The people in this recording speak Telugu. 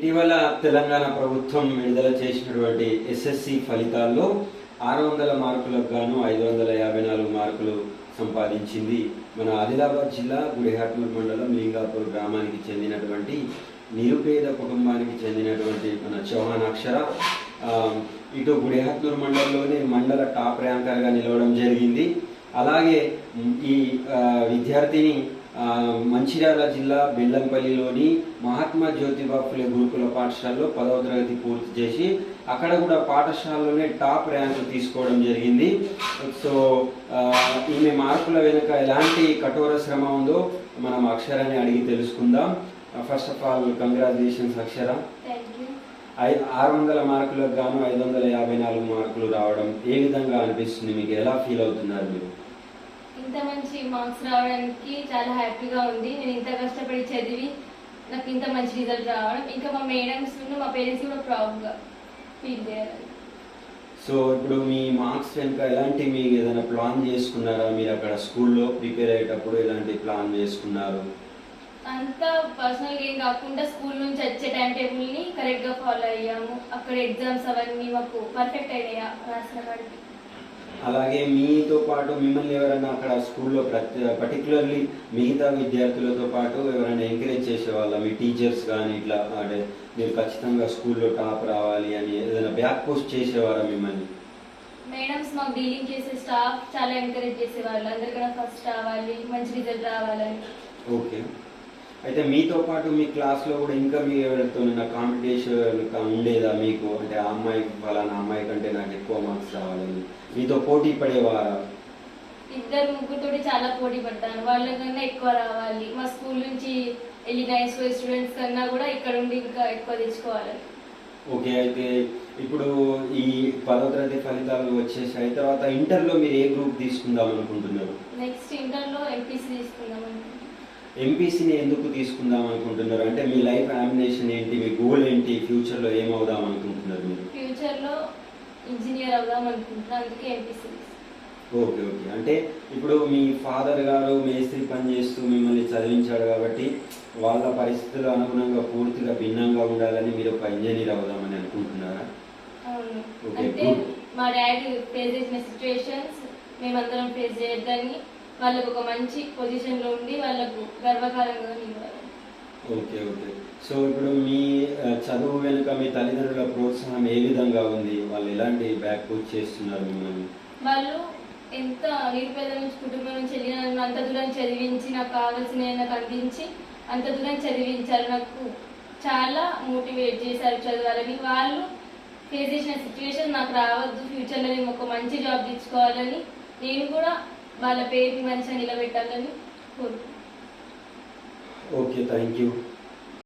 ఇటీవల తెలంగాణ ప్రభుత్వం విడుదల చేసినటువంటి ఎస్ఎస్సి ఫలితాల్లో 600 మార్కులకు గాను 554 మార్కులు సంపాదించింది. మన ఆదిలాబాద్ జిల్లా గుడిహాట్నూర్ మండలం లింగాపూర్ గ్రామానికి చెందినటువంటి నిరుపేద కుటుంబానికి చెందినటువంటి మన చౌహాన్ అక్షర ఇటు గుడిహాట్నూర్ మండలంలోనే మండల టాప్ ర్యాంకర్గా నిలవడం జరిగింది. అలాగే ఈ విద్యార్థిని మంచిర్యాల జిల్లా బెల్లంపల్లిలోని మహాత్మా జ్యోతిబా ఫులే గురుకుల పాఠశాలలో 10వ తరగతి పూర్తి చేసి అక్కడ కూడా పాఠశాలలోనే టాప్ ర్యాంకు తీసుకోవడం జరిగింది. సో ఈమె మార్కుల వెనుక ఎలాంటి కఠోర శ్రమ ఉందో మనం అక్షరాన్ని అడిగి తెలుసుకుందాం. ఫస్ట్ ఆఫ్ ఆల్ కంగ్రాచులేషన్స్ అక్షర. 600 మార్కులకు గాను 554 మార్కులు రావడం ఏ విధంగా అనిపిస్తుంది, మీకు ఎలా ఫీల్ అవుతున్నారు మీరు? ఇంత మంచి మార్క్స్ రావడానికి చాలా హ్యాపీగా ఉంది. నేను ఇంత కష్టపడి చదివి నాకు ఇంత మంచి రిజల్ట్ రావడం, ఇంకా మా మేడమ్స్ మా పేరెంట్స్ కూడా ప్రౌడ్గా ఫీల్ చేయాలి. సో ఇప్పుడు మీ మార్క్స్ వెనుక ఎలాంటి మీకు ఏదైనా ప్లాన్ చేసుకున్నారా? మీరు అక్కడ స్కూల్లో ప్రిపేర్ అయ్యేటప్పుడు ఎలాంటి ప్లాన్ చేసుకున్నారు? అంతా పర్సనల్గా ఏం కాకుండా స్కూల్ నుంచి వచ్చే టైం టేబుల్ని కరెక్ట్గా ఫాలో అయ్యాము. అక్కడ ఎగ్జామ్స్ అవన్నీ మాకు పర్ఫెక్ట్ అయినాయా రాసిన వాడికి. అలాగే మీతో పాటు మిమ్మల్ని ఎవరైనా అక్కడ స్కూల్లో పర్టికులర్లీ మిగతా విద్యార్థులతో పాటు ఎవరైనా ఎంకరేజ్ చేసేవాళ్ళ, మీ టీచర్స్ కానీ ఇట్లా అంటే మీరు ఖచ్చితంగా స్కూల్లో టాప్ రావాలి అని ఏదైనా బ్యాక్ పోస్ట్ చేసేవారా మిమ్మల్ని? మేడమ్స్ మాకు డీలింగ్ చేసే స్టాఫ్ చాలా ఎంకరేజ్ చేసేవాళ్ళు, అందరికన్నా ఫస్ట్ రావాలి, మంచి రిజల్ట్ రావాలని. ఓకే, అయితే మీతో పాటు మీ క్లాస్లో కూడా ఇంకా మీ ఎవరితో కాంపిటీషన్ ఉండేదా మీకు? అంటే ఆ అమ్మాయి వాళ్ళ అమ్మాయి కంటే నాకు ఎక్కువ మార్క్స్ రావాలని మీతో పోటీ పడేవారా? 2-3 చాలా పోటీ పడతాను, వాళ్ళకన్నా ఎక్కువ రావాలి, మా స్కూల్ నుంచి వెళ్ళిన స్టూడెంట్స్ కన్నా కూడా ఇక్కడ ఉండి ఇంకా ఎక్కువ తెచ్చుకోవాలి. ఓకే, అయితే ఇప్పుడు ఈ 10వ తరగతి ఫలితాలు వచ్చేసాయి. తర్వాత ఇంటర్లో మీరు ఏ గ్రూప్ తీసుకుందాం అనుకుంటున్నారు? నెక్స్ట్ ఇంటర్లో ఎంపీసీ తీసుకుందాం అనుకుంటున్నాను. ఎంపీసీని ఎందుకు తీసుకుందాం అనుకుంటున్నారు? అంటే మీ లైఫ్ అంబిషన్ ఏంటి, మీ గోల్ ఏంటి, ఫ్యూచర్లో ఏమవుదాం అనుకుంటున్నారు మీరు? ఫ్యూచర్లో ఇంజనీర్ అవుదాం అనుకుంటున్నాను, అందుకే ఎంపీసీ. ఓకే ఓకే, అంటే ఇప్పుడు మీ ఫాదర్ గారు మేస్త్రి పని చేస్తూ మిమ్మల్ని చదివించాడు కాబట్టి వాళ్ళ పరిస్థితుల అనుగుణంగా పూర్తిగా భిన్నంగా ఉండాలని మీరు ఒక ఇంజనీర్ అవుదామని అనుకుంటున్నారా? అవును, అంటే మా డాడీ ఫేస్ చేసిన సిచ్యువేషన్స్ మేమందరం ఫేస్ చేయొద్దని, వాళ్ళకు ఒక మంచి పొజిషన్లో ఉండి వాళ్ళకు గర్వకారంగా నిలవాలి. ఓకే ఓకే, సో ఇప్పుడు మీ చదువు వెనుక మీ తల్లిదండ్రుల ప్రోత్సాహం ఏ విధంగా ఉంది? వాళ్ళు ఎలాంటి బ్యాక్ పుష్ చేస్తున్నారు మిమ్మల్ని? వాళ్ళు ఎంత నిరుపేద నుంచి కుటుంబం నుంచి వెళ్ళిన అంత దూరం చదివించి నాకు కావాల్సిన నాకు అందించి అంత దూరం చదివించారు, నాకు చాలా మోటివేట్ చేశారు చదవాలని. వాళ్ళు ఫేస్ చేసిన సిచ్యువేషన్ నాకు రావద్దు, ఫ్యూచర్లో నేను ఒక మంచి జాబ్ తెచ్చుకోవాలని, నేను కూడా వాళ్ళ పేరుని మంచిగా నిలబెట్టాలని కోరుకుంటున్నాను. Okay, thank you.